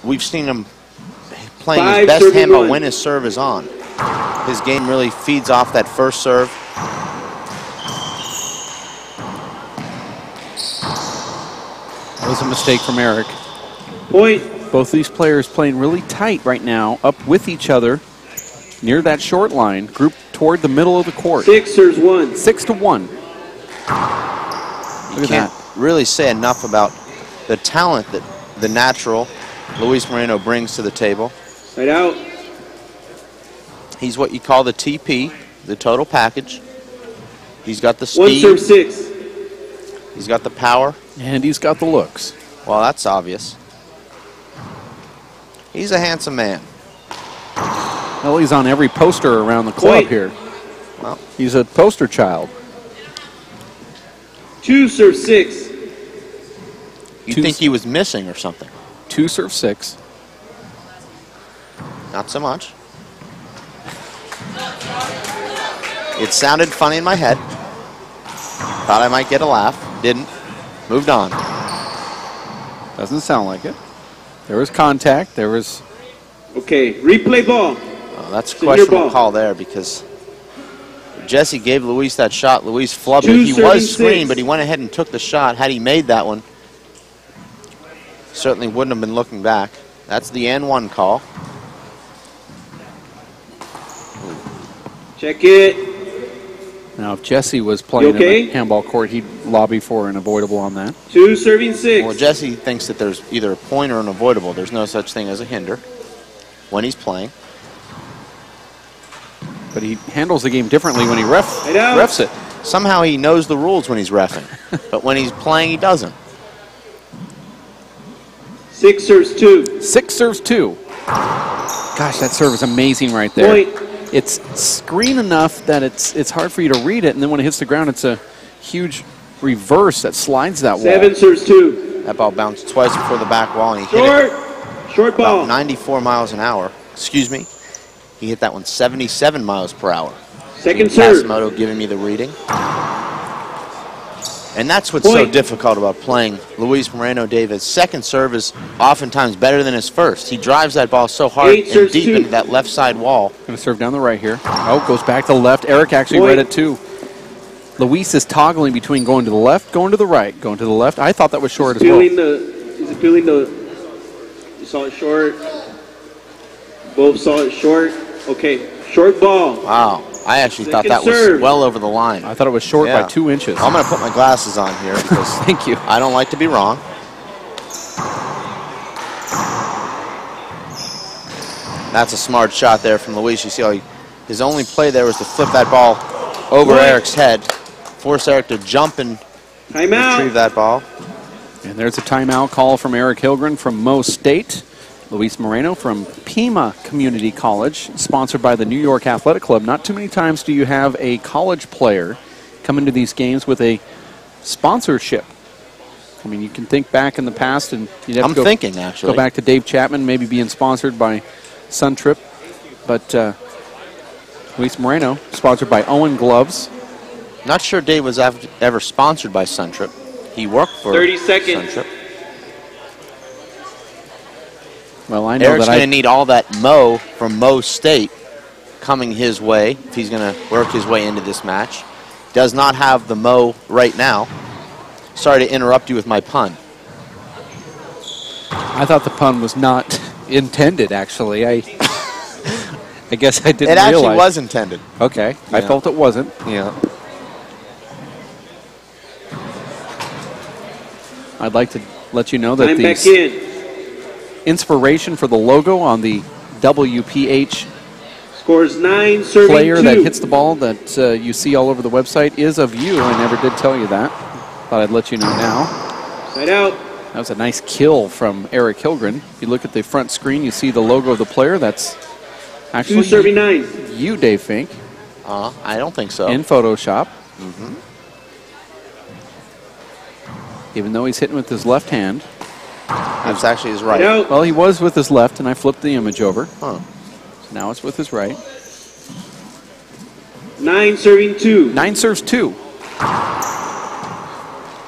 we've seen him playing his best handball when his serve is on. His game really feeds off that first serve. That was a mistake from Eric. Point. Both these players playing really tight right now, up with each other, near that short line, grouped toward the middle of the court. Sixers 1. 6-1. You can't really say enough about the talent that the natural Luis Moreno brings to the table. Right out. He's what you call the TP, the total package. He's got the speed. 1 serve 6. He's got the power. And he's got the looks. Well, that's obvious. He's a handsome man. Well, he's on every poster around the club here. Well, he's a poster child. 2 serve 6. You'd think he was missing or something. 2 serve 6. Not so much. It sounded funny in my head. Thought I might get a laugh. Didn't. Moved on. Doesn't sound like it. There was contact. There was... Okay, replay ball. Oh, that's a questionable call there because Jesse gave Luis that shot. Luis flubbed it. He was screened, but he went ahead and took the shot. Had he made that one, certainly wouldn't have been looking back. That's the N1 call. Check it. Now, if Jesse was playing in a handball court, he'd lobby for an avoidable on that. 2 serving 6. Well, Jesse thinks that there's either a point or an avoidable. There's no such thing as a hinder when he's playing. But he handles the game differently when he refs it. Somehow he knows the rules when he's reffing, but when he's playing, he doesn't. 6 serves 2. 6 serves 2. Gosh, that serve is amazing right there. Point. It's screen enough that it's hard for you to read it, and then when it hits the ground, it's a huge reverse that slides that wall. 7 serves 2. That ball bounced twice before the back wall, and he hit it short ball. about 94 miles an hour. Excuse me. He hit that one 77 miles per hour. Second serve. Masimoto giving me the reading. And that's what's so difficult about playing Luis Moreno, Davis. Second serve is oftentimes better than his first. He drives that ball so hard and deep into that left side wall. Going to serve down the right here. Oh, goes back to the left. Eric actually read it too. Luis is toggling between going to the left, going to the right, going to the left. I thought that was short as well. Is it feeling you saw it short? Both saw it short. Okay, short ball. Wow. I actually thought that was well over the line. I thought it was short by 2 inches. I'm going to put my glasses on here because thank you. I don't like to be wrong. That's a smart shot there from Luis. You see how his only play there was to flip that ball over Eric's head, force Eric to jump and retrieve that ball. And there's a timeout call from Eric Hillgren from Mo State. Luis Moreno from Pima Community College, sponsored by the New York Athletic Club. Not too many times do you have a college player come into these games with a sponsorship. I mean, you can think back in the past, and you'd have to go back to Dave Chapman, maybe being sponsored by Suntrip. But Luis Moreno, sponsored by Owen Gloves. Not sure Dave was ever sponsored by Suntrip. He worked for 30 seconds. Suntrip. Well, I know Eric's going to need all that Mo from Mo State coming his way if he's going to work his way into this match. Does not have the Mo right now. Sorry to interrupt you with my pun. I thought the pun was not intended, actually. I guess I didn't realize. It actually was intended. Okay. Yeah. I felt it wasn't. Yeah. I'd like to let you know that the inspiration for the logo on the WPH scores 9, serving player 2. that hits the ball that you see all over the website is of you. I never did tell you that. Thought I'd let you know now. Side out. That was a nice kill from Eric Hillgren. If you look at the front screen, you see the logo of the player. That's actually 2 serving 9. You, Dave Fink. I don't think so. In Photoshop. Mm-hmm. Even though he's hitting with his left hand. That's actually his right. Well, he was with his left, and I flipped the image over. Huh. So now it's with his right. 9 serving 2. 9 serves 2.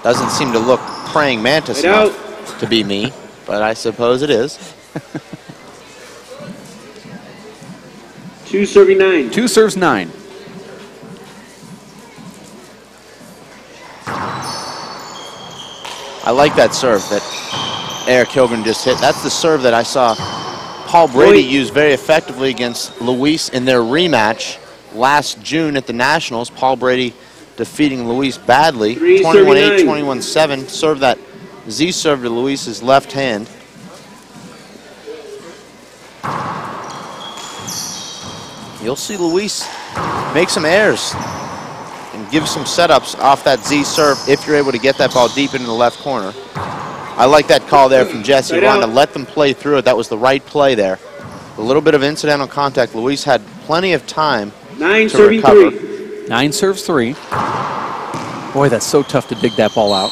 Doesn't seem to look praying mantis enough to be me, but I suppose it is. 2 serving 9. 2 serves 9. I like that serve that Eric Hillgren just hit. That's the serve that I saw Paul Brady use very effectively against Luis in their rematch last June at the Nationals. Paul Brady defeating Luis badly, 21-8, 21-7. Serve that Z serve to Luis's left hand. You'll see Luis make some errors and give some setups off that Z serve if you're able to get that ball deep into the left corner. I like that call there from Jesse. He wanted to let them play through it. That was the right play there. A little bit of incidental contact. Luis had plenty of time to recover. 9 serves 3. Boy, that's so tough to dig that ball out.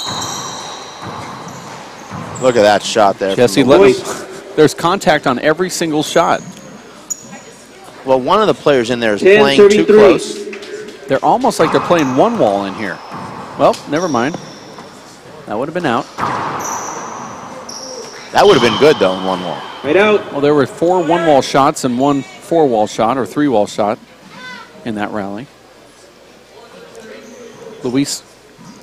Look at that shot there. Jesse, there's contact on every single shot. Well, one of the players in there is playing too close. They're almost like they're playing one wall in here. Well, never mind. That would have been out. That would have been good, though, in one wall. Right out. Well, there were 4 one-wall shots and 1 4-wall shot or 3-wall shot in that rally. Luis,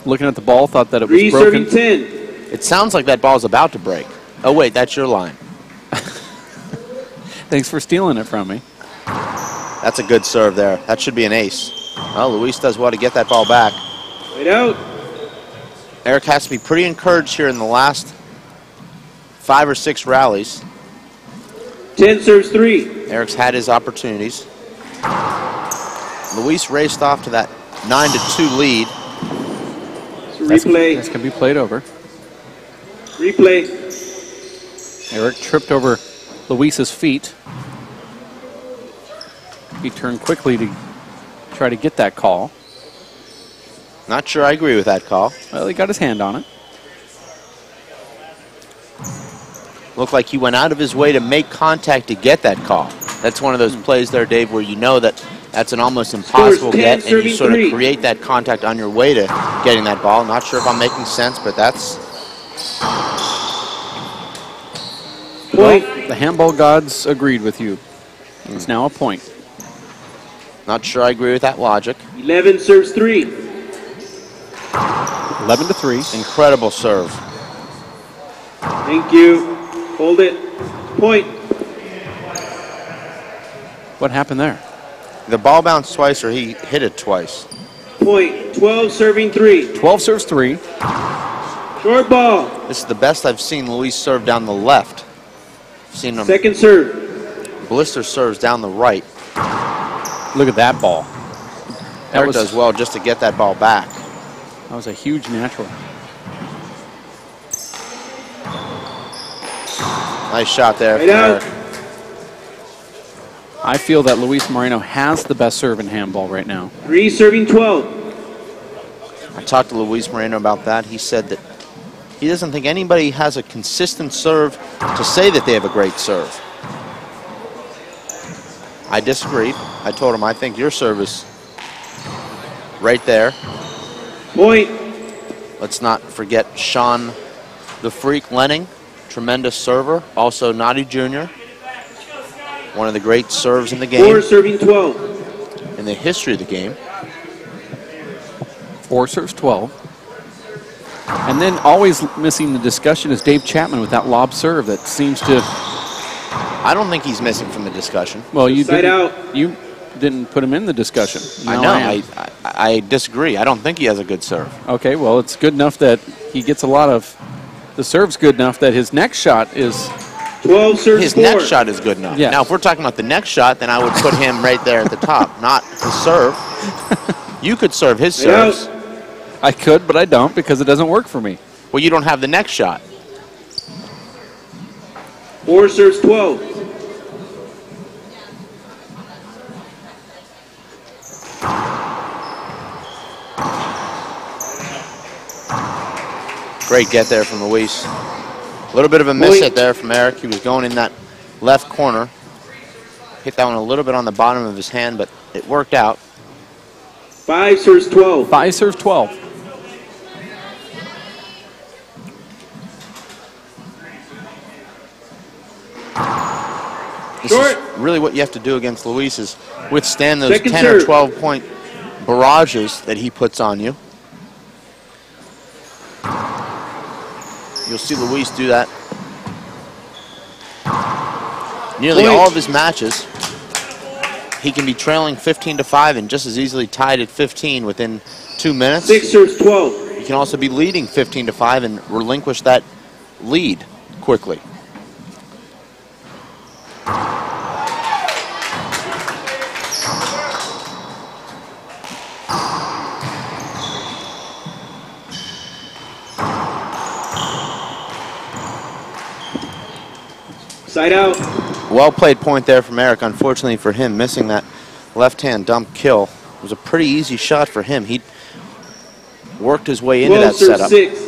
looking at the ball, thought that it was broken. 3-10. It sounds like that ball's about to break. Oh, wait, that's your line. Thanks for stealing it from me. That's a good serve there. That should be an ace. Well, Luis does well to get that ball back. Right out. Eric has to be pretty encouraged here in the last 5 or 6 rallies. 10 serves 3. Eric's had his opportunities. Luis raced off to that 9-2 lead. Replay. This can be played over. Replay. Eric tripped over Luis's feet. He turned quickly to try to get that call. Not sure I agree with that call. Well, he got his hand on it. Looked like he went out of his way to make contact to get that call. That's one of those plays there, Dave, where you know that that's an almost impossible get, and you sort of create that contact on your way to getting that ball. Not sure if I'm making sense, but that's... Well, the handball gods agreed with you. It's now a point. Not sure I agree with that logic. 11 serves 3. 11-3. Incredible serve. Thank you. Hold it. Point. What happened there? The ball bounced twice, or he hit it twice. Point. 12 serving 3. 12 serves 3. Short ball. This is the best I've seen Luis serve down the left. I've seen him Second serve. blister serves down the right. Look at that ball. Eric does well just to get that ball back. That was a huge natural. Nice shot there. Right out. I feel that Luis Moreno has the best serve in handball right now. 3 serving 12. I talked to Luis Moreno about that. He said that he doesn't think anybody has a consistent serve to say that they have a great serve. I disagreed. I told him I think your serve is right there. Point. Let's not forget Sean the Freak Lenning, tremendous server. Also Noddy Jr., one of the great serves in the game. 4 serving 12. In the history of the game. 4 serves 12. And then always missing the discussion is Dave Chapman with that lob serve that seems to... I don't think he's missing from the discussion. Well, you Side didn't, out. you didn't put him in the discussion. I know. I disagree. I don't think he has a good serve. Okay, well, it's good enough that he gets a lot of... The serve's good enough that his next shot is... 12 serves His 4. next shot is good enough. Yes. Now, if we're talking about the next shot, then I would put him right there at the top, not his serve. You could serve his serves. I could, but I don't because it doesn't work for me. Well, you don't have the next shot. 4 serves 12. Great get there from Luis. A little bit of a miss hit there from Eric. He was going in that left corner. Hit that one a little bit on the bottom of his hand, but it worked out. 5 serves 12. 5 serves 12. This is really what you have to do against Luis is withstand those Second 10 serve. or 12-point barrages that he puts on you. You'll see Luis do that nearly all of his matches. He can be trailing 15-5 and just as easily tied at 15 within 2 minutes. 6 serves 12. You can also be leading 15-5 and relinquish that lead quickly. Side out. Well played point there from Eric. Unfortunately for him, missing that left-hand dump kill. It was a pretty easy shot for him. He worked his way into that setup. 6.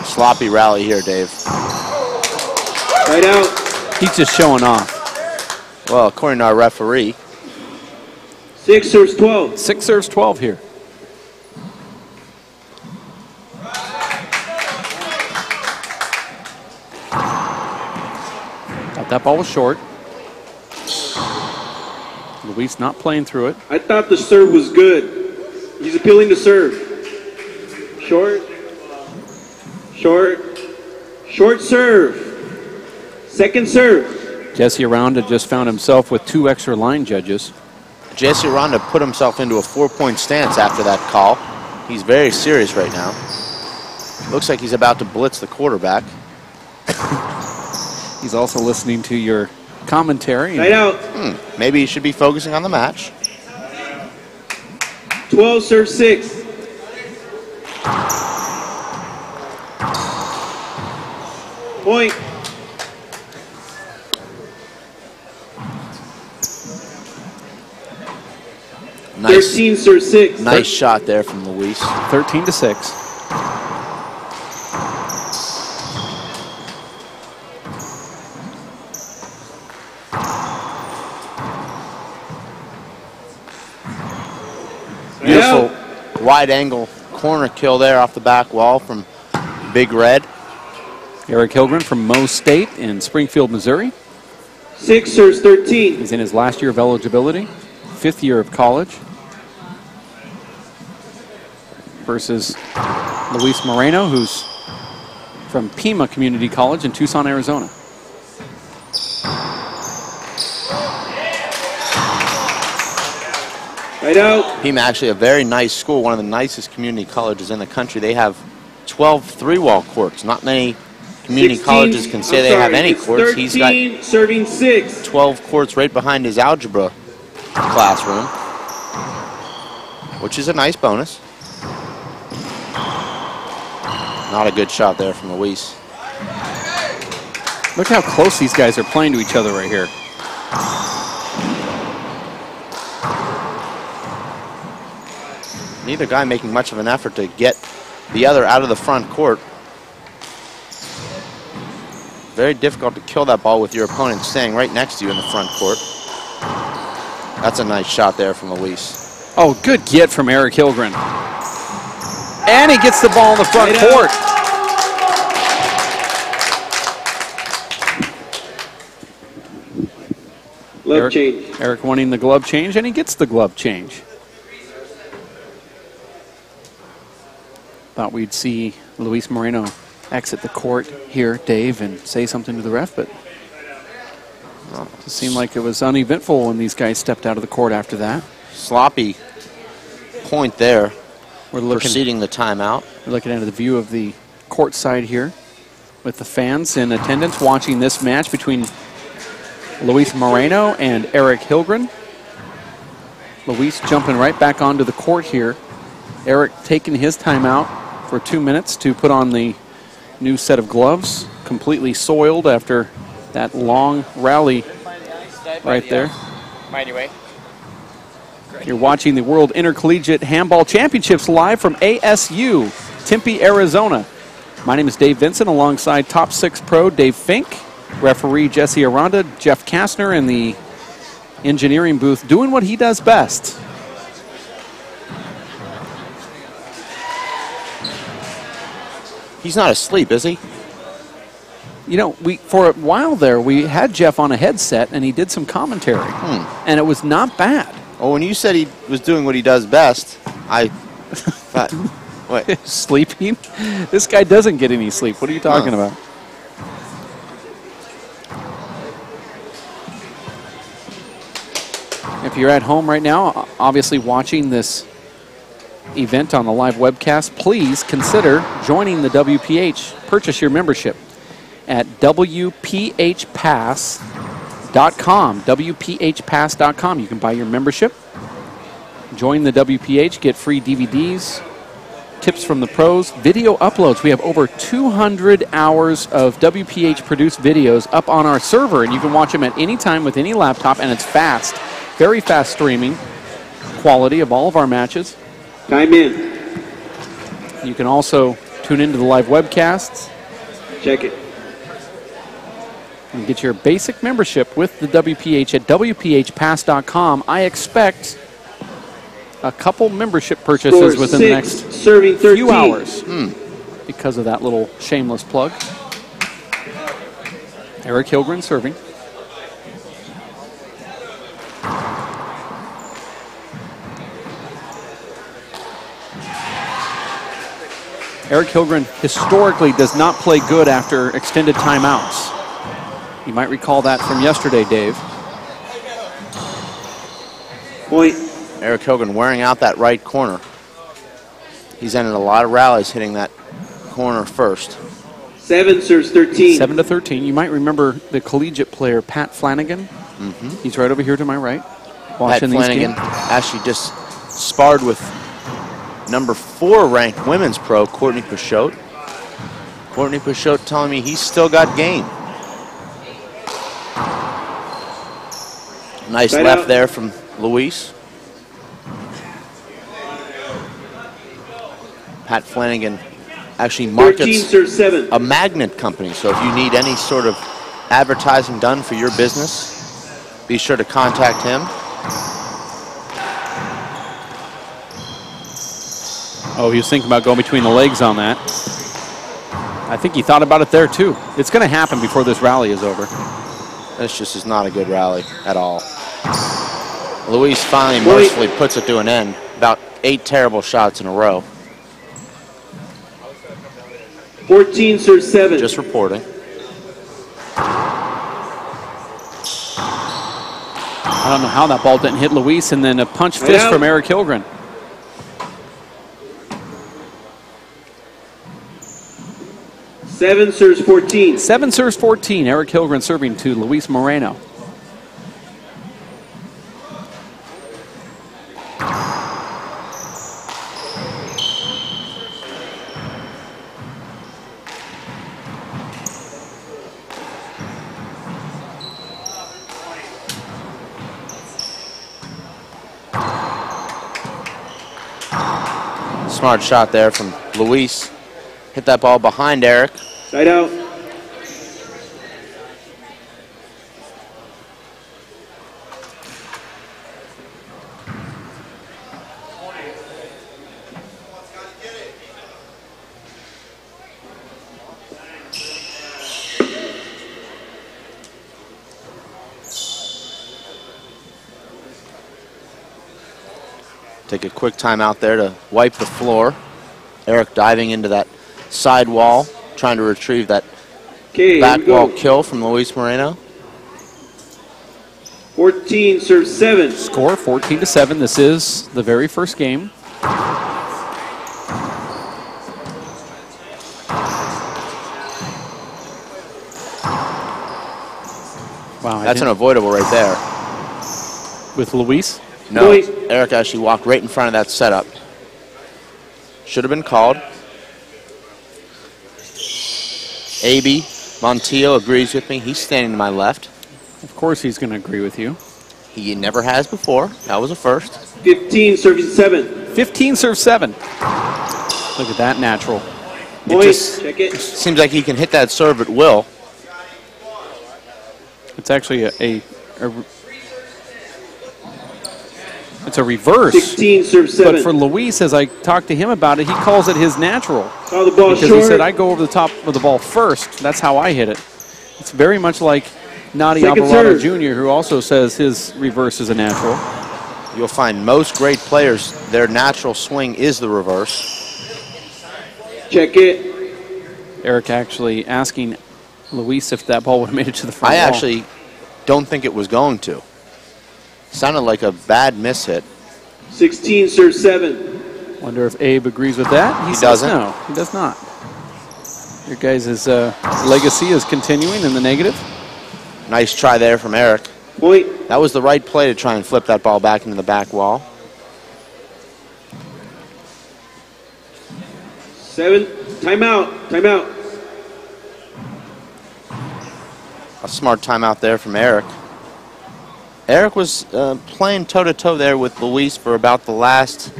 Sloppy rally here, Dave. Side out. He's just showing off. Well, according to our referee. 6 serves 12. 6 serves 12 here. Thought that ball was short. Luis not playing through it. I thought the serve was good. He's appealing to serve. Short. Short. Short serve. Second serve. Jesse Aranda just found himself with 2 extra line judges. Jesse Aranda put himself into a 4-point stance after that call. He's very serious right now. Looks like he's about to blitz the quarterback. He's also listening to your commentary. Side out. Maybe he should be focusing on the match. 12 serve 6. Point. Nice, 13 serve 6. nice shot there from Luis. 13-6. Beautiful wide angle corner kill there off the back wall from Big Red. Eric Hillgren from Mo State in Springfield, Missouri. 6 serves 13. He's in his last year of eligibility, 5th year of college. Versus Luis Moreno, who's from Pima Community College in Tucson, Arizona. Right out. Pima actually a very nice school, one of the nicest community colleges in the country. They have 12 three-wall courts. Not many community 16, colleges can say they have any it's courts. 13, He's got serving 6. 12 courts right behind his algebra classroom, which is a nice bonus. Not a good shot there from Luis. Look how close these guys are playing to each other right here. Neither guy making much of an effort to get the other out of the front court. Very difficult to kill that ball with your opponent staying right next to you in the front court. That's a nice shot there from Luis. Oh, good get from Eric Hillgren. And he gets the ball in the front court. Glove change. Eric wanting the glove change, and he gets the glove change. Thought we'd see Luis Moreno exit the court here, Dave, and say something to the ref, but it seemed like it was uneventful when these guys stepped out of the court after that. Sloppy point there. We're looking, preceding the timeout. We're looking at the view of the court side here with the fans in attendance watching this match between Luis Moreno and Eric Hillgren. Luis jumping right back onto the court here. Eric taking his timeout for 2 minutes to put on the new set of gloves, completely soiled after that long rally right there. You're watching the World Intercollegiate Handball Championships live from ASU, Tempe, Arizona. My name is Dave Vincent alongside Top 6 Pro Dave Fink, referee Jesse Aranda, Jeff Kastner in the engineering booth doing what he does best. He's not asleep, is he? You know, for a while there, we had Jeff on a headset, and he did some commentary, and it was not bad. Well, when you said he was doing what he does best, I thought, wait. Sleeping? This guy doesn't get any sleep. What are you talking about? If you're at home right now, obviously watching this event on the live webcast, please consider joining the WPH. Purchase your membership at WPHpass.com. WPHpass.com. You can buy your membership, join the WPH, get free DVDs, tips from the pros, video uploads. We have over 200 hours of WPH-produced videos up on our server, and you can watch them at any time with any laptop, and it's fast, very fast streaming quality of all of our matches. Time in. You can also tune into the live webcasts. Check it. And get your basic membership with the WPH at WPHpass.com. I expect a couple membership purchases Score within 6, the next serving 13. few hours because of that little shameless plug. Eric Hillgren serving. Eric Hillgren historically does not play good after extended timeouts. You might recall that from yesterday, Dave. Point. Eric Hillgren wearing out that right corner. He's ended a lot of rallies hitting that corner first. 7 serves 13. 7-13. You might remember the collegiate player, Pat Flanagan. He's right over here to my right. Watching Pat Flanagan actually just sparred with number 4 ranked women's pro, Courtney Peixote. Courtney Peixote telling me he's still got game. Nice Side left out. there from Luis. Pat Flanagan actually 13 markets serves 7. a magnet company, so if you need any sort of advertising done for your business, be sure to contact him. Oh, he was thinking about going between the legs on that. I think he thought about it there, too. It's going to happen before this rally is over. This just is not a good rally at all. Luis finally mercifully puts it to an end. About 8 terrible shots in a row. 14 serves 7. Just reporting. I don't know how that ball didn't hit Luis, and then a punch fist from Eric Hillgren. 7 serves 14. 7 serves 14. Eric Hillgren serving to Luis Moreno. Smart shot there from Luis. Hit that ball behind Eric. Side out. Take a quick time out there to wipe the floor. Eric diving into that side wall, trying to retrieve that back wall kill from Luis Moreno. 14 serves 7. Score 14-7. This is the very first game. Wow, that's an avoidable right there. With Luis? No, Eric actually walked right in front of that setup. Should have been called. A.B. Montillo agrees with me. He's standing to my left. Of course he's going to agree with you. He never has before. That was a first. 15 serving 7. 15 serves 7. Look at that natural. It just seems like he can hit that serve at will. It's actually a It's a reverse. 16, serve 7. But for Luis, as I talked to him about it, he calls it his natural. Saw the ball because short. he said, I go over the top of the ball first. That's how I hit it. It's very much like Nadi Alvarado Jr., who also says his reverse is a natural. You'll find most great players, their natural swing is the reverse. Check it. Eric actually asking Luis if that ball would have made it to the front I wall. actually don't think it was going to. Sounded like a bad miss hit. 16, serve 7. Wonder if Abe agrees with that. He says doesn't. No, he does not. Your guys' legacy is continuing in the negative. Nice try there from Eric. Point. That was the right play to try and flip that ball back into the back wall. 7. Timeout. Timeout. A smart timeout there from Eric. Eric was playing toe-to-toe there with Luis for about the last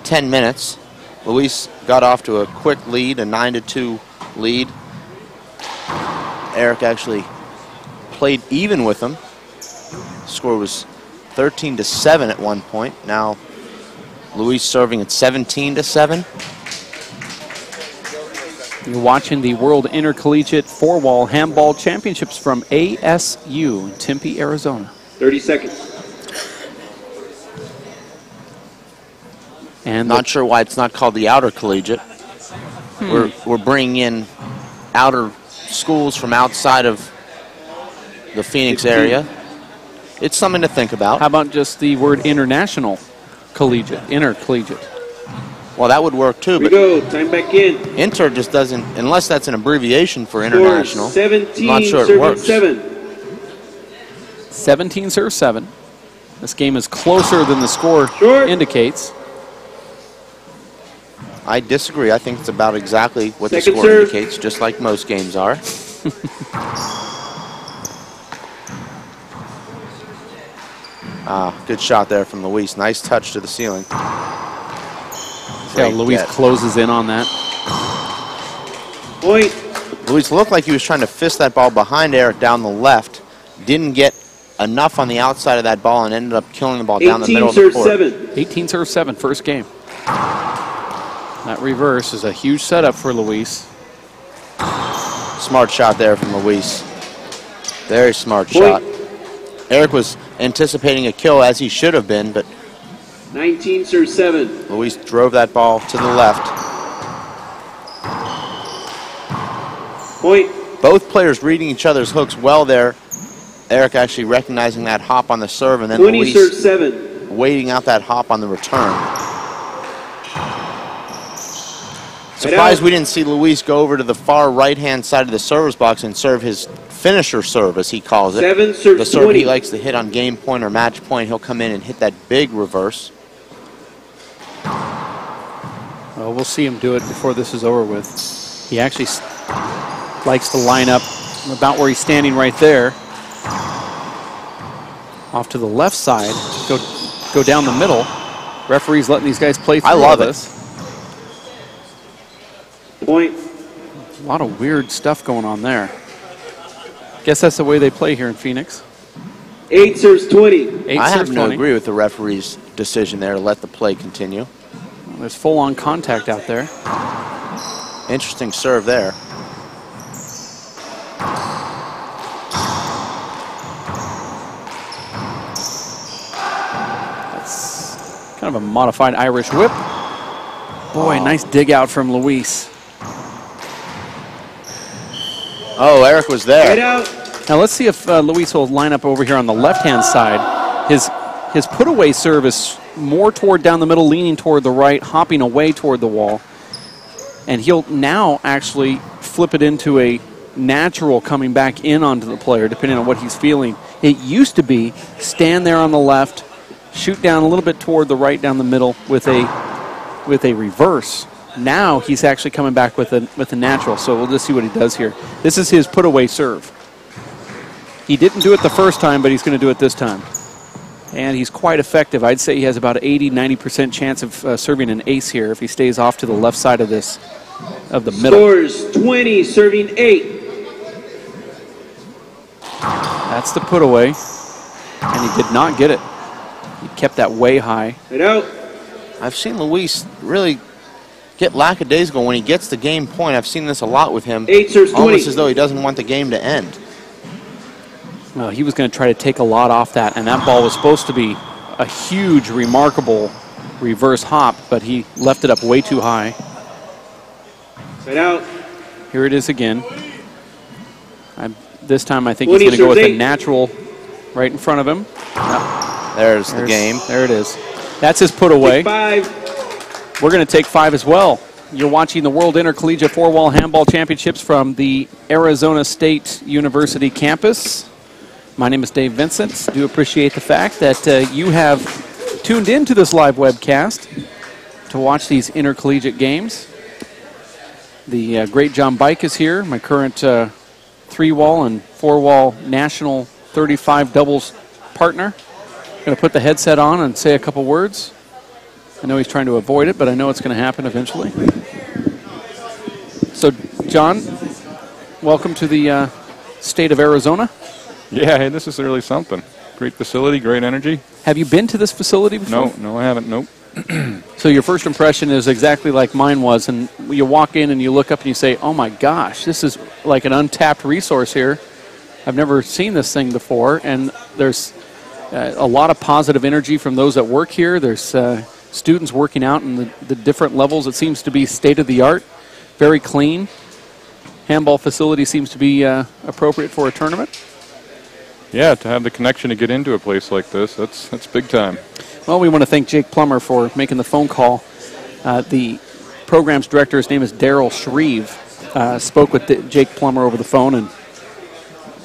10 minutes. Luis got off to a quick lead, a 9-2 lead. Eric actually played even with him. Score was 13-7 at one point. Now Luis serving at 17-7. You're watching the World Intercollegiate Four-Wall Handball Championships from ASU in Tempe, Arizona. 30 seconds. And not sure why it's not called the Outer Collegiate. We're bringing in outer schools from outside of the Phoenix area. It's something to think about. How about just the word international collegiate, intercollegiate? Well, that would work too. Here we but go. Time back in. Inter just doesn't, unless that's an abbreviation for international. 17, I'm not sure it serving works. 7. 17 serves 7. This game is closer than the score indicates. I disagree. I think it's about exactly what the Second score serve. indicates, just like most games are. Good shot there from Luis. Nice touch to the ceiling. Yeah, Luis closes in on that. Point. Luis looked like he was trying to fist that ball behind Eric down the left. Didn't get enough on the outside of that ball and ended up killing the ball down the middle of the court. 18 serves 7, first game. That reverse is a huge setup for Luis. Smart shot there from Luis. Very smart shot. Eric was anticipating a kill, as he should have been, but 19 serves 7. Luis drove that ball to the left. Point. Both players reading each other's hooks well there. Eric actually recognizing that hop on the serve, and then 20 serves Luis 7. waiting out that hop on the return. Surprised we didn't see Luis go over to the far right-hand side of the server's box and serve his finisher serve, as he calls it. 7 serves the serve 20. he likes to hit on game point or match point. He'll come in and hit that big reverse. Well, we'll see him do it before this is over with. He actually likes to line up about where he's standing right there. Off to the left side, go down the middle. Referee's letting these guys play through I love all it. this. Point. A lot of weird stuff going on there. Guess that's the way they play here in Phoenix. 8 serves 20. 8 I serves happen to 20. agree with the referee's decision there to let the play continue. Well, there's full-on contact out there. Interesting serve there. That's kind of a modified Irish whip. Boy, nice dig out from Luis. Oh, Eric was there. Right out. Now let's see if Luis will line up over here on the left-hand side. His put-away serve is more toward down the middle, leaning toward the right, hopping away toward the wall. And he'll now actually flip it into a natural coming back in onto the player, depending on what he's feeling. It used to be stand there on the left, shoot down a little bit toward the right down the middle with a reverse. Now he's actually coming back with a natural, so we'll just see what he does here. This is his put-away serve. He didn't do it the first time, but he's going to do it this time. And he's quite effective. I'd say he has about an 80-90% chance of serving an ace here if he stays off to the left side of the middle. Scores 20, serving 8. That's the put-away, and he did not get it. He kept that way high. Right out. I've seen Luis really get lackadaisical when he gets the game point. I've seen this a lot with him. 8 serves 20. Almost as though he doesn't want the game to end. Well, he was going to try to take a lot off that, and that ball was supposed to be a huge, remarkable reverse hop, but he left it up way too high. Right out. Here it is again. This time I think he's going to go with a natural right in front of him. There's the game. There it is. That's his put away. Take 5. We're going to take 5 as well. You're watching the World Intercollegiate 4-Wall Handball Championships from the Arizona State University campus. My name is Dave Vincent. Do appreciate the fact that you have tuned into this live webcast to watch these intercollegiate games. The great John Bike is here, my current 3-wall and 4-wall national 35 doubles partner. Going to put the headset on and say a couple words. I know he's trying to avoid it, but I know it's going to happen eventually. So, John, welcome to the state of Arizona. Yeah, hey, this is really something. Great facility, great energy. Have you been to this facility before? No, I haven't, nope. So your first impression is exactly like mine was, and you walk in and you look up and you say, oh my gosh, this is like an untapped resource here. I've never seen this thing before, and there's a lot of positive energy from those that work here. There's students working out in the different levels. It seems to be state-of-the-art, very clean. Handball facility seems to be appropriate for a tournament. Yeah, to have the connection to get into a place like this, that's big time. Well, we want to thank Jake Plummer for making the phone call. The program's director, his name is Daryl Shreve, spoke with Jake Plummer over the phone, and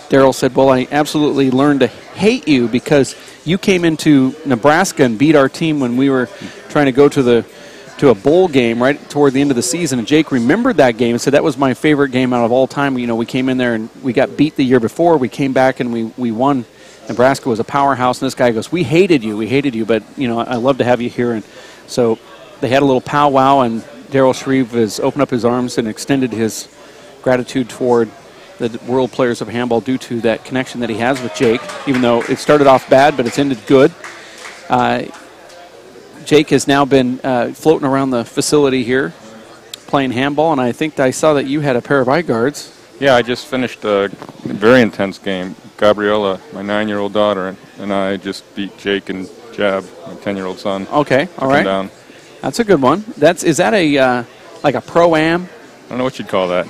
Daryl said, well, I absolutely learned to hate you because you came into Nebraska and beat our team when we were trying to go to a bowl game right toward the end of the season. And Jake remembered that game and said that was my favorite game out of all time. You know, we came in there and we got beat the year before. We came back and we won. Nebraska was a powerhouse, and this guy goes, we hated you, but, you know, I love to have you here. And so they had a little powwow, and Daryl Shreve has opened up his arms and extended his gratitude toward the World Players of Handball due to that connection that he has with Jake, even though it started off bad, but it's ended good. Jake has now been floating around the facility here playing handball, and I think I saw that you had a pair of eye guards. Yeah, I just finished a very intense game. Gabriella, my 9-year-old daughter, and I just beat Jake and Jab, my 10-year-old son. Okay, all right. Down. That's a good one. Is that a like a pro-am? I don't know what you'd call that.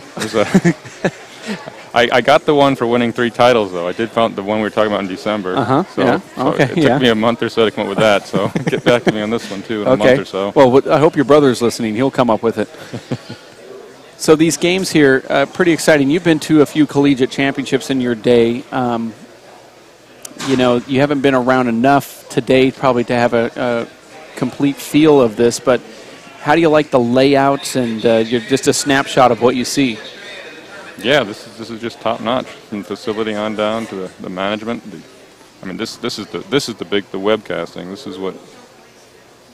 I got the one for winning 3 titles, though. I did found the one we were talking about in December. So okay, it took me a month or so to come up with that, so get back to me on this one, too, in a month or so. Well, I hope your brother's listening. He'll come up with it. So these games here, pretty exciting. You've been to a few collegiate championships in your day. You know, you haven't been around enough today probably to have a complete feel of this, but how do you like the layouts and just a snapshot of what you see? Yeah, this is just top notch from facility on down to the management. I mean, this is the webcasting. This is what,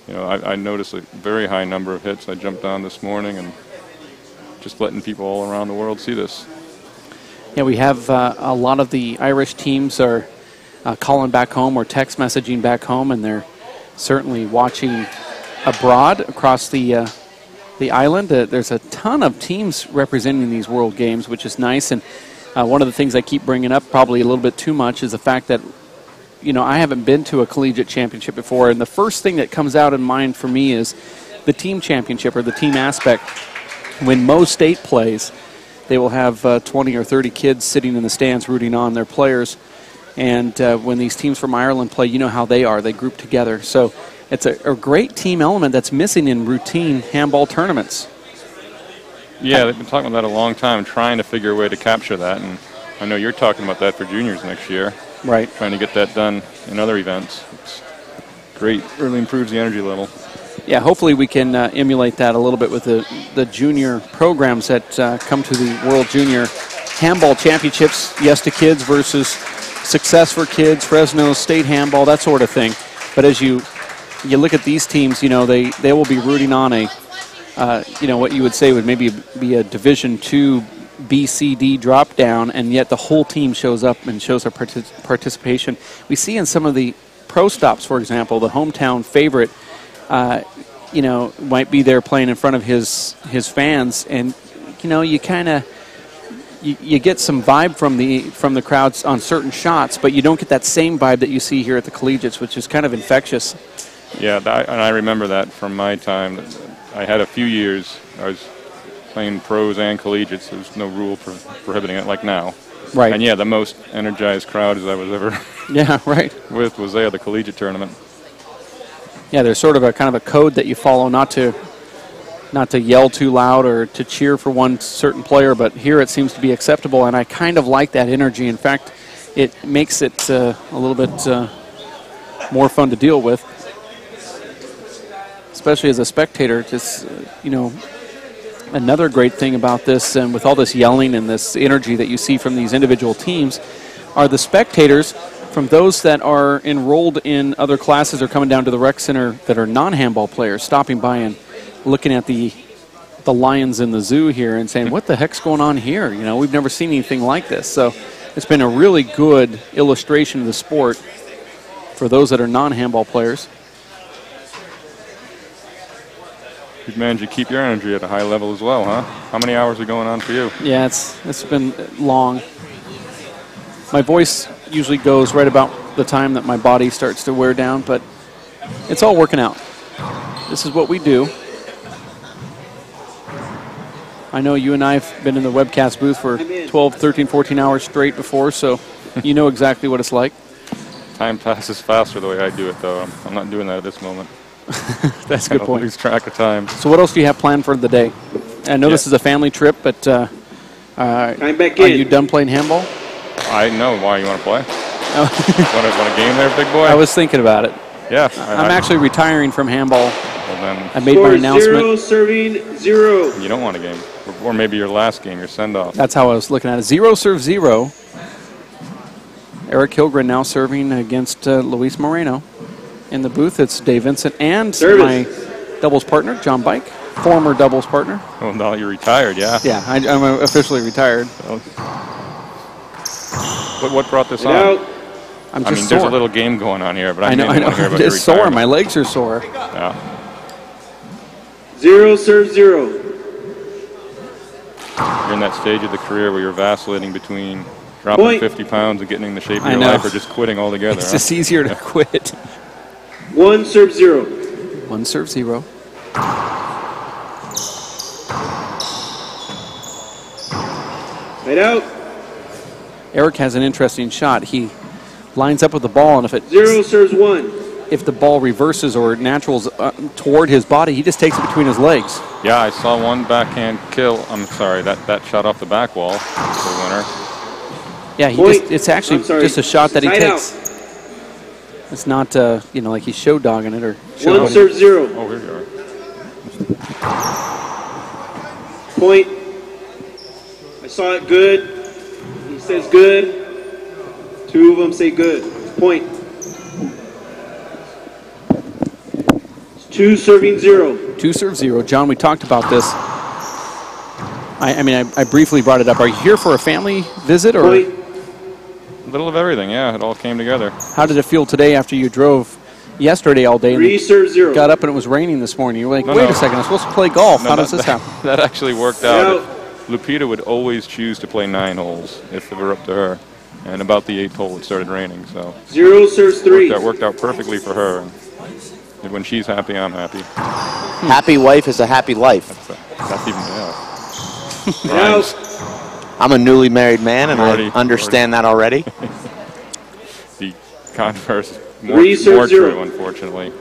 you know, I noticed a very high number of hits. I jumped on this morning and just letting people all around the world see this. Yeah, we have a lot of the Irish teams are calling back home or text messaging back home, and they're certainly watching abroad across the island. There's a ton of teams representing these World Games, which is nice. And one of the things I keep bringing up, probably a little bit too much, is the fact that, you know, I haven't been to a collegiate championship before, and the first thing that comes out in mind for me is the team championship or the team aspect. When Mo State plays, they will have 20 or 30 kids sitting in the stands rooting on their players. And when these teams from Ireland play, you know how they are. They group together. So it's a great team element that's missing in routine handball tournaments. Yeah, they've been talking about that a long time, trying to figure a way to capture that. And I know you're talking about that for juniors next year. Right. Trying to get that done in other events. It's great. Really improves the energy level. Yeah, hopefully we can emulate that a little bit with the junior programs that come to the World Junior Handball Championships. Yes to Kids versus Success for Kids, Fresno State Handball, that sort of thing. But as you look at these teams, you know, they will be rooting on a, you know, what you would say would maybe be a Division II BCD drop down, and yet the whole team shows up and shows their participation. We see in some of the pro stops, for example, the hometown favorite, you know, might be there playing in front of his fans, and you know, you kind of you get some vibe from the crowds on certain shots, but you don't get that same vibe that you see here at the collegiates, which is kind of infectious. Yeah, and I remember that from my time. I had a few years. I was playing pros and collegiates. There's no rule prohibiting it like now. Right. And yeah, the most energized crowd as I was ever yeah, right. with was there at the collegiate tournament. Yeah, there's sort of a kind of a code that you follow, not to yell too loud or to cheer for one certain player, but here it seems to be acceptable, and I kind of like that energy. In fact, it makes it a little bit more fun to deal with, especially as a spectator. Just, you know, another great thing about this, and with all this yelling and this energy that you see from these individual teams, are the spectators from those that are enrolled in other classes or coming down to the rec center that are non-handball players, stopping by and looking at the lions in the zoo here and saying, what the heck's going on here? You know, we've never seen anything like this. So it's been a really good illustration of the sport for those that are non-handball players. You've managed to keep your energy at a high level as well, huh? How many hours are going on for you? Yeah, it's been long. My voice usually goes right about the time that my body starts to wear down, but it's all working out. This is what we do. I know you and I have been in the webcast booth for 12, 13, 14 hours straight before, so you know exactly what it's like. Time passes faster the way I do it, though. I'm not doing that at this moment. That's a good point. I lose track of time. So what else do you have planned for the day? I know this is a family trip, but are you done playing handball? I know. Why you want to play? want a game there, big boy? I was thinking about it. Yeah. I'm actually retiring from handball. Well, then I made my announcement. 0, serving 0. You don't want a game. Or maybe your last game, your send-off. That's how I was looking at it. 0 serve 0. Eric Hillgren now serving against Luis Moreno. In the booth, it's Dave Vincent and my doubles partner, John Bike, former doubles partner. Oh, no, you're retired, yeah. Yeah, I'm officially retired. What brought this on? I'm just I mean, sore. there's a little game going on here, but I know. I'm just sore. My legs are sore. Yeah. 0 serve 0. You're in that stage of the career where you're vacillating between dropping 50 pounds and getting in the shape of your life, or just quitting altogether. It's just easier to quit. 1 serve 0. 1 serve 0. Right out. Eric has an interesting shot. He lines up with the ball, and if it 0 serves 1. If the ball reverses or naturals toward his body, he just takes it between his legs. Yeah, I saw one backhand kill. I'm sorry, that shot off the back wall for the winner. Yeah, it's actually just a shot that he takes. It's not, you know, like he's show dogging it or. 1 serve 0. Oh, here you are. Point. I saw it good. He says good. 2 of them say good. Point. 2 serving 0. 2 serve 0. John, we talked about this. I mean, I briefly brought it up. Are you here for a family visit or? Point. A little of everything, yeah. It all came together. How did it feel today after you drove yesterday all day? 3 serve 0. Got up and it was raining this morning. You were like, wait a second, I'm supposed to play golf. How does this happen? That actually worked out. Lupita would always choose to play 9 holes if it were up to her. And about the 8th hole, it started raining. So 0 serves 3. That worked out perfectly for her. And when she's happy, I'm happy. Happy wife is a happy life. That's even, yeah. I'm a newly married man, and I understand that already. The converse, more true, unfortunately.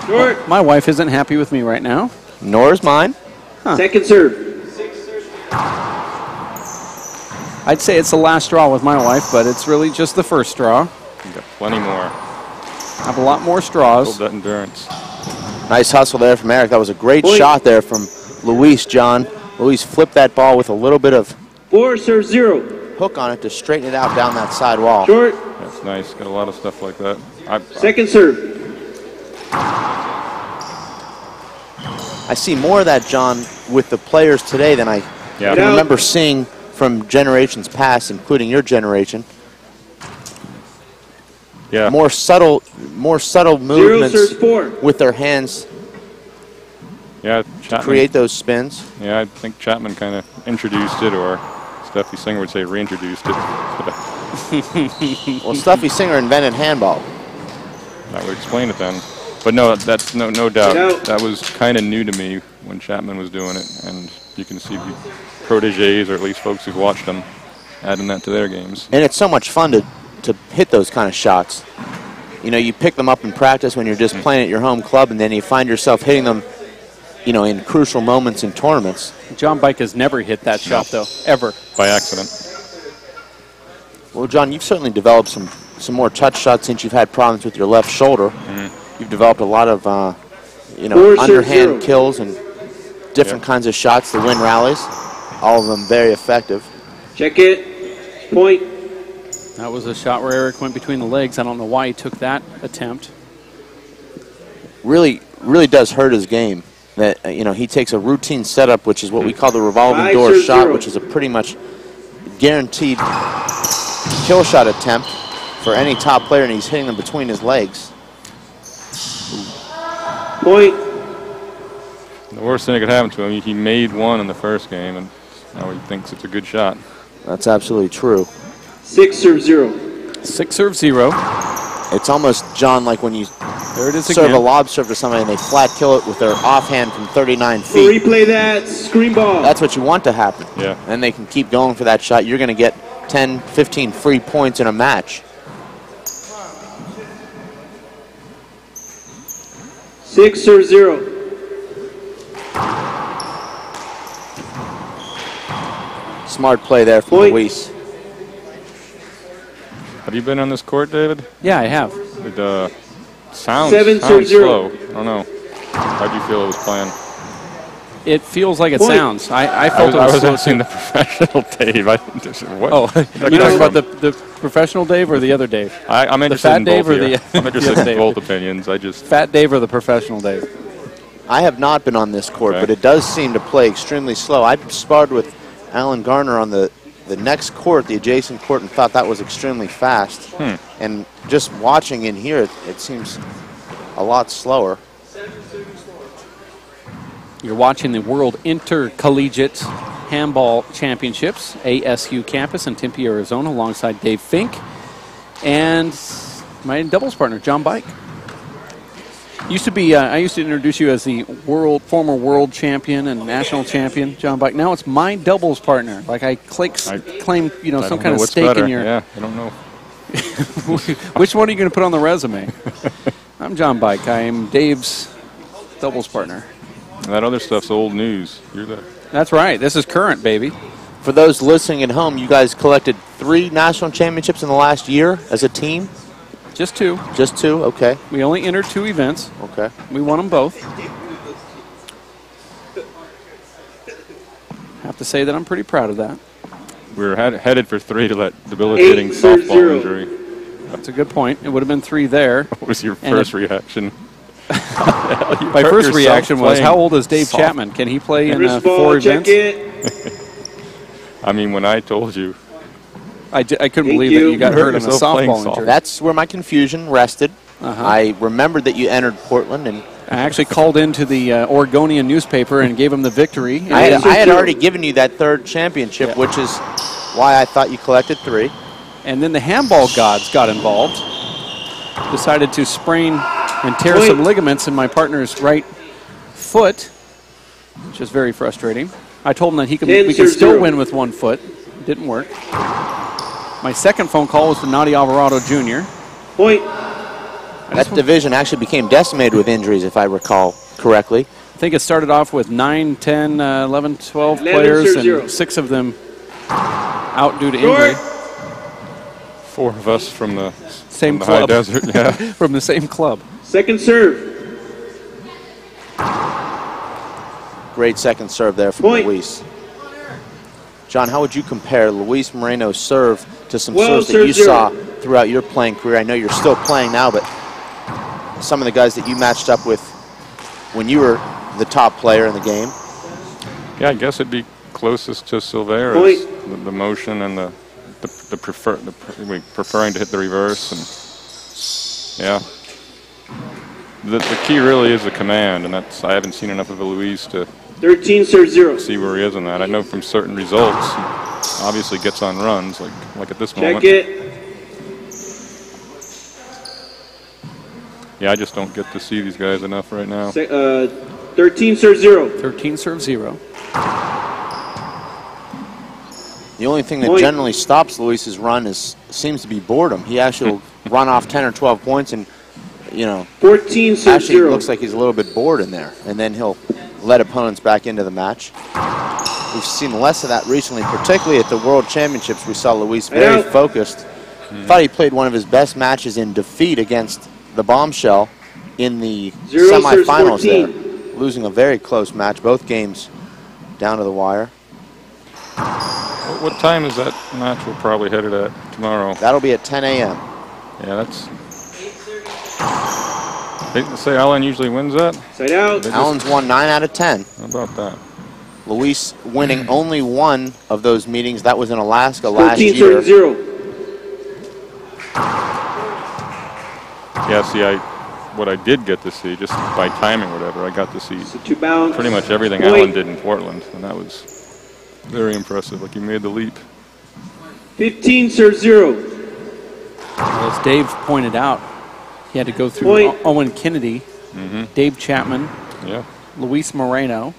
Short. My wife isn't happy with me right now. Nor is mine. Huh. Second serve. I'd say it's the last straw with my wife, but it's really just the first straw. You got plenty more. I have a lot more straws. Build that endurance. Nice hustle there from Eric. That was a great shot there from Luis, John. Luis flipped that ball with a little bit of 4 serve 0. hook on it to straighten it out down that side wall. Short. That's nice. Got a lot of stuff like that. Second serve. I see more of that, John, with the players today than I can remember seeing from generations past, including your generation. Yeah. more subtle movements serves 4. with their hands Yeah, to Chapman. create those spins. Yeah, I think Chapman kind of introduced it, or Steffi Singer would say reintroduced it. Well, Stuffy Singer invented handball. That would explain it then. But no, that's no doubt. That was kind of new to me when Chapman was doing it, and you can see the proteges, or at least folks who've watched them, adding that to their games. And it's so much fun to hit those kind of shots. You know, you pick them up in practice when you're just playing at your home club, and then you find yourself hitting them, you know, in crucial moments in tournaments. John Bike has never hit that shot, though, ever. By accident. Well, John, you've certainly developed some more touch shots since you've had problems with your left shoulder. You've developed a lot of, you know, underhand kills and different kinds of shots to win rallies. All of them very effective. Check it. Point. That was a shot where Eric went between the legs. I don't know why he took that attempt. Really does hurt his game. That you know, he takes a routine setup, which is what we call the revolving door shot, which is a pretty much guaranteed kill shot attempt for any top player, and he's hitting them between his legs. Point. The worst thing that could happen to him, he made one in the first game, and now he thinks it's a good shot. That's absolutely true. 6 serve 0. 6 serve 0. It's almost, John, like when you There it is serve again. a lob serve to somebody and they flat kill it with their offhand from 39 feet. Replay that. Screen ball. That's what you want to happen. Yeah. And they can keep going for that shot. You're going to get 10, 15 free points in a match. 6 serve 0. Smart play there from Point. Luis. Have you been on this court, David? Yeah, I have. It sounds 7 serve 0. slow. I don't know. How'd you feel it was playing? It feels like it Point. sounds. I felt I it was was asking the professional Dave. What? Oh, you're talking about the professional Dave or the other Dave? I'm interested fat in Dave both or here. the- I'm interested the in Dave? both opinions. I just Fat Dave or the professional Dave? I have not been on this court, Okay. but it does seem to play extremely slow. I sparred with Alan Garner on the next court, the adjacent court, and thought that was extremely fast. And just watching in here, it seems a lot slower. You're watching the World Intercollegiate Handball Championships, ASU campus in Tempe, Arizona, alongside Dave Fink and my doubles partner, John Bike. Used to be, I used to introduce you as the former world champion and national champion, John Bike. Now it's my doubles partner. Like I claim, you know, I some don't kind know of what's stake better. in your. Yeah, I don't know. Which one are you going to put on the resume? I'm John Bike. I am Dave's doubles partner. That other stuff's old news. You're the That's right. This is current, baby. For those listening at home, you guys collected 3 national championships in the last year as a team? Just 2. Just 2? Okay. We only entered 2 events. Okay. We won them both. Have to say that I'm pretty proud of that. we're headed for 3 to that debilitating 8 softball 0. injury. That's a good point. It would have been 3 there. What was your And first reaction? My first reaction was, how old is Dave Chapman? Can he play in Wrist 4 ball. Check events? it. I mean, when I told you, I couldn't Thank believe you. that you got hurt in a yourself playing softball softball. injury. That's where my confusion rested. Uh-huh. I remembered that you entered Portland, and I actually called into the Oregonian newspaper and gave him the victory. I had already given you that 3rd championship, Yeah. which is why I thought you collected 3. And then the handball gods got involved. Decided to sprain and tear some ligaments in my partner's right foot, which is very frustrating. I told him that we could still win with 1 foot. It didn't work. My second phone call was to Nadi Alvarado Jr. Point. That division actually became decimated with injuries, if I recall correctly. I think it started off with 9, 10, 11, 12 11, players, 0. and 6 of them out due to injury. 4 of us from the Same from the high club. desert. Yeah. From the same club. Second serve. Great second serve there from Point. Luis. John, how would you compare Luis Moreno's serve to some 12 serves that you serve 0. saw throughout your playing career? I know you're still playing now, but some of the guys that you matched up with when you were the top player in the game. Yeah, I guess it'd be closest to Silvera's, the motion and preferring to hit the reverse. And Yeah. The key really is the command, and that's I haven't seen enough of Luis to 13 serve 0. see where he is in that. I know from certain results, he obviously gets on runs, like at this moment. Check it. Yeah, I just don't get to see these guys enough right now. 13 serve 0. 13 serve 0. The only thing that generally stops Luis's run seems to be boredom. He actually will run off 10 or 12 points and, 14 serve actually 0. looks like he's a little bit bored in there. And then he'll let opponents back into the match. We've seen less of that recently, particularly at the World Championships. We saw Luis very focused. Thought he played one of his best matches in defeat against the Bombshell in the semifinals there, losing a very close match, both games down to the wire. What time is that match we're probably headed at tomorrow? That'll be at 10 a.m. Yeah, that's... They say Allen usually wins that? Side out. Allen's won 9 out of 10. How about that? Luis winning only one of those meetings. That was in Alaska last year. 14 serve 0. Yeah, see, what I did get to see, just by timing or whatever, I got to see pretty much everything Allen did in Portland, and that was very impressive. Like, he made the leap. 15 serve 0. Well, as Dave pointed out, he had to go through Owen Kennedy, Dave Chapman, Luis Moreno,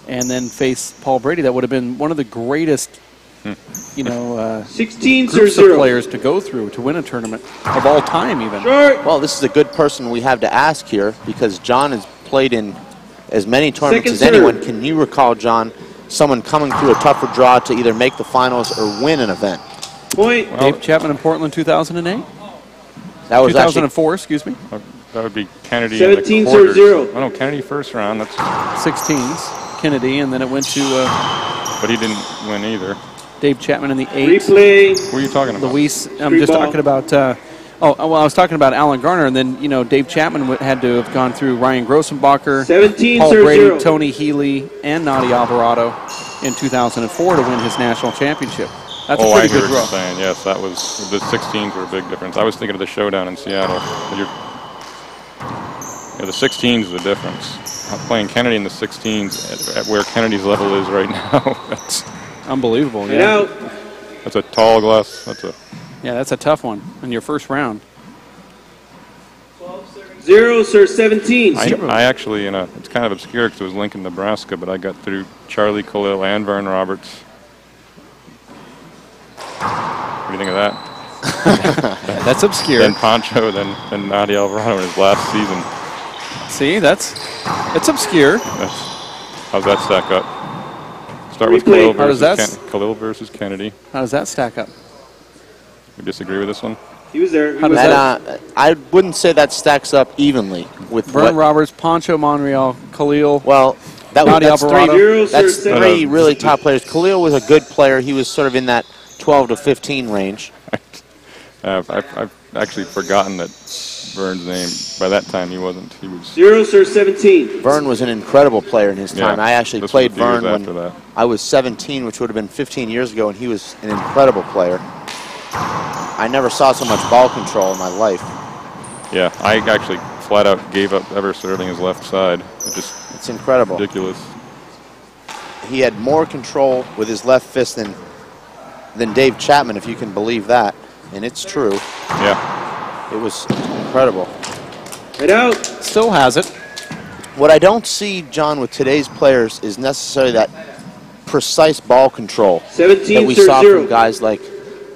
and then face Paul Brady. That would have been one of the greatest 16 groups serve of 0. players to go through to win a tournament of all time even. Well, this is a good person we have to ask here because John has played in as many tournaments as anyone. Can you recall, John, someone coming through a tougher draw to either make the finals or win an event? Point. Well, Dave Chapman in Portland 2008? That was 2004, excuse me. That would be Kennedy 17 in the serve quarters. 0. Oh, no, Kennedy first round. That's 16s, Kennedy, and then it went to but he didn't win either. Dave Chapman in the 8th. Replay. What are you talking about? Luis, I'm just talking about, I was talking about Alan Garner, and then, Dave Chapman had to have gone through Ryan Grossenbacher, 17 Paul serve Brady, 0. Tony Healy, and Nadi Alvarado in 2004 to win his national championship. That's a pretty good draw. Saying. Yes, that was, the 16s were a big difference. I was thinking of the showdown in Seattle. The 16s is the difference. Playing Kennedy in the 16s at where Kennedy's level is right now, that's unbelievable. That's a tall glass. That's a tough one in your first round. 0 serve 17. I actually, it's kind of obscure because it was Lincoln, Nebraska, but I got through Charlie Khalil and Vern Roberts. What do you think of that? That's obscure. Then Pancho, then Nadi Alvarado in his last season. See, it's obscure. How's that stack up? Start with Khalil versus Kennedy. How does that stack up? You disagree with this one? He was there. I wouldn't say that stacks up evenly with Vern Roberts, Pancho Monreal, Khalil. Well, that's three really top players. Khalil was a good player. He was sort of in that 12 to 15 range. I've actually forgotten that Vern's name. By that time, he wasn't. He was 0 serve 17. Vern was an incredible player in his time. I actually played Vern when I was 17, which would have been 15 years ago, and he was an incredible player. I never saw so much ball control in my life. Yeah, I actually flat out gave up ever serving his left side. It's incredible. Ridiculous. He had more control with his left fist than Dave Chapman, if you can believe that. And it's true. Yeah. It was incredible. Right out. Still has it. What I don't see, John, with today's players is necessarily that precise ball control 17 that we saw from guys like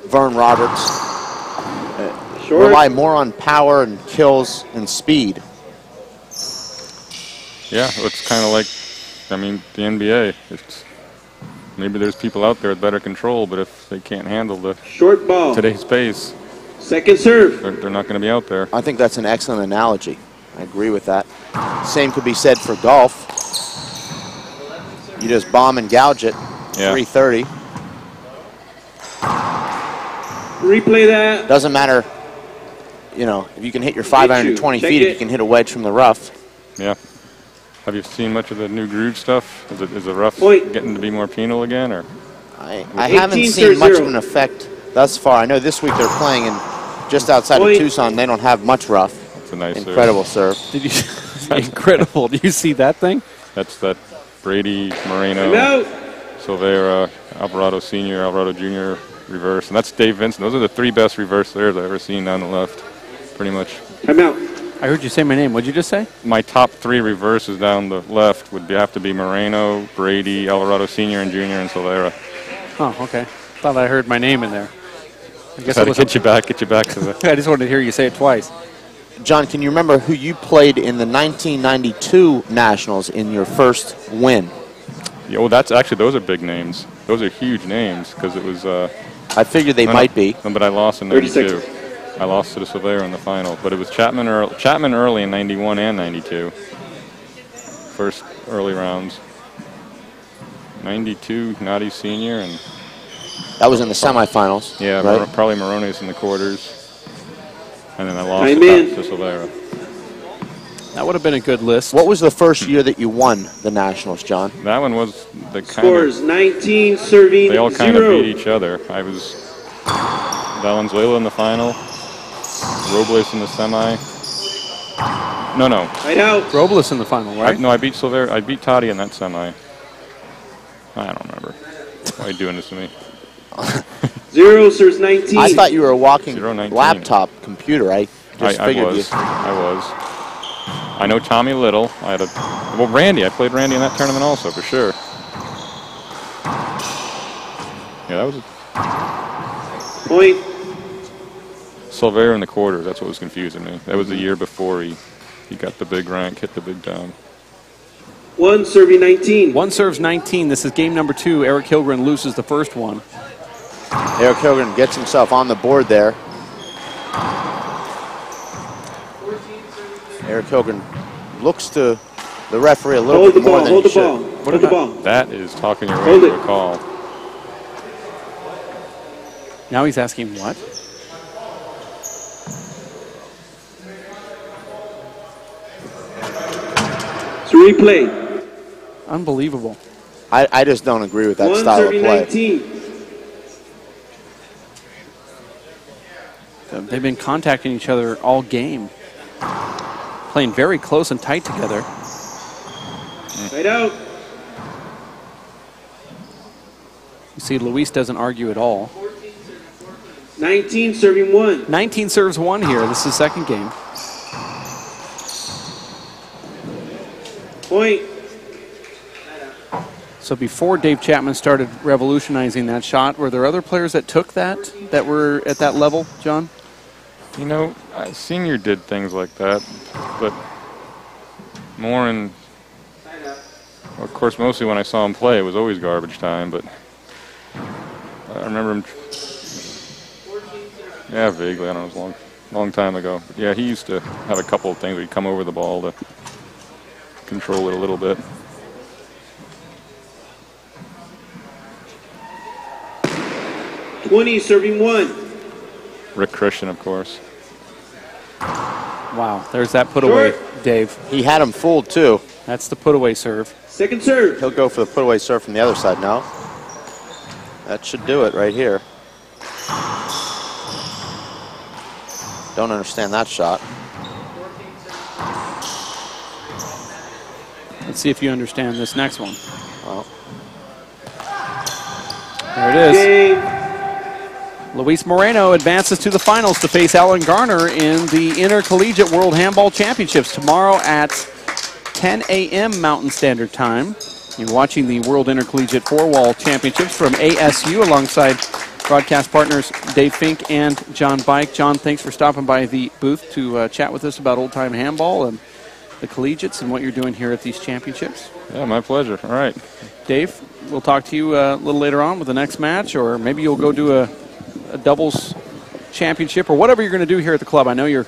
Vern Roberts. Rely more on power and kills and speed. Yeah, it's kind of like, the NBA. Maybe there's people out there with better control, but if they can't handle the short ball today's pace, second serve, they're not going to be out there. I think that's an excellent analogy. I agree with that. Same could be said for golf. You just bomb and gouge it. 330. Replay that. Doesn't matter, if you can hit your 520 feet, if you can hit a wedge from the rough. Yeah. Have you seen much of the new groove stuff? Is the rough getting to be more penal again, or? I haven't seen much of an effect thus far. I know this week they're playing in Just outside of Tucson, they don't have much rough. That's a nice Incredible serve. Did you? Incredible. Do you see that thing? That's that Brady, Moreno, Silveira, Alvarado Sr., Alvarado Jr. reverse. And that's Dave Vincent. Those are the 3 best reverse players I've ever seen down the left, pretty much. I'm out. I heard you say my name. What did you just say? My top 3 reverses down the left would have to be Moreno, Brady, Alvarado Sr. and Jr., and Silveira. Oh, okay. Thought I heard my name in there. I guess I get you back to the... I just wanted to hear you say it twice. John, can you remember who you played in the 1992 Nationals in your first win? Yeah, well, that's actually, those are big names. Those are huge names because it was... I figured they might be. But I lost in 92. I lost to the Silveira in the final. But it was Chapman early in 91 and 92. First early rounds. 92, Nadi Sr. and... That was in the semifinals. Yeah, right? Probably Morones in the quarters. And then I lost to Silveira. That would have been a good list. What was the first year that you won the Nationals, John? That one was the kind Scores of... 19, serving 0. They all kind of beat each other. I was Valenzuela in the final, Robles in the semi. No. Right out. Robles in the final, right? I beat Silveira. I beat Toddy in that semi. I don't remember. Why are you doing this to me? 0 serves 19. I thought you were a walking 0-19. laptop computer. I just figured I was. I know Tommy Little. Well, Randy. I played Randy in that tournament also, for sure. Yeah, that was Point. Silveira in the quarters. That's what was confusing me. That was the year before he got the big rank, hit the big time. 1 serving 19. 1 serves 19. This is game number 2. Eric Hillgren loses the first one. Eric Hillgren gets himself on the board there. Eric Hillgren looks to the referee a little bit more than he should. Hold the ball. That is talking your way into a call. Now he's asking what? It's a replay. Unbelievable. I just don't agree with that style of play. 19. They've been contacting each other all game. Playing very close and tight together. Right out. You see Luis doesn't argue at all. 19 serving 1. 19 serves 1 here. This is second game. Point. So before Dave Chapman started revolutionizing that shot, were there other players that took that were at that level, John? You know, Senior did things like that, but more in, well, of course, mostly when I saw him play, it was always garbage time, but I remember him, yeah, vaguely, I don't know, it was a long time ago. But yeah, he used to have a couple of things where he'd come over the ball to control it a little bit. $20 serving 1. Rick Christian, of course. Wow, there's that put away, Dave. He had him fooled too. That's the put away serve. Second serve. He'll go for the put away serve from the other side now. That should do it right here. Don't understand that shot. Let's see if you understand this next one. Well, there it is. Game. Luis Moreno advances to the finals to face Alan Garner in the Intercollegiate World Handball Championships tomorrow at 10 a.m. Mountain Standard Time. You're watching the World Intercollegiate Four-Wall Championships from ASU alongside broadcast partners Dave Fink and John Bike. John, thanks for stopping by the booth to chat with us about old-time handball and the collegiates and what you're doing here at these championships. Yeah, my pleasure. All right. Dave, we'll talk to you a little later on with the next match, or maybe you'll go do a doubles championship or whatever you're going to do here at the club. I know you're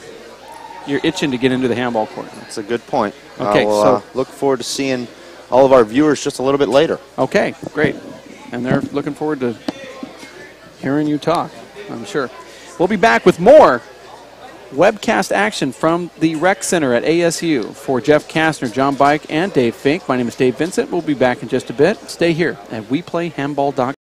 itching to get into the handball court. that's a good point. Okay, so look forward to seeing all of our viewers just a little bit later. Okay, great. And they're looking forward to hearing you talk, I'm sure. We'll be back with more webcast action from the Rec Center at ASU. For Jeff Kastner, John Bike, and Dave Fink, my name is Dave Vincent. We'll be back in just a bit. Stay here at WePlayHandball.com.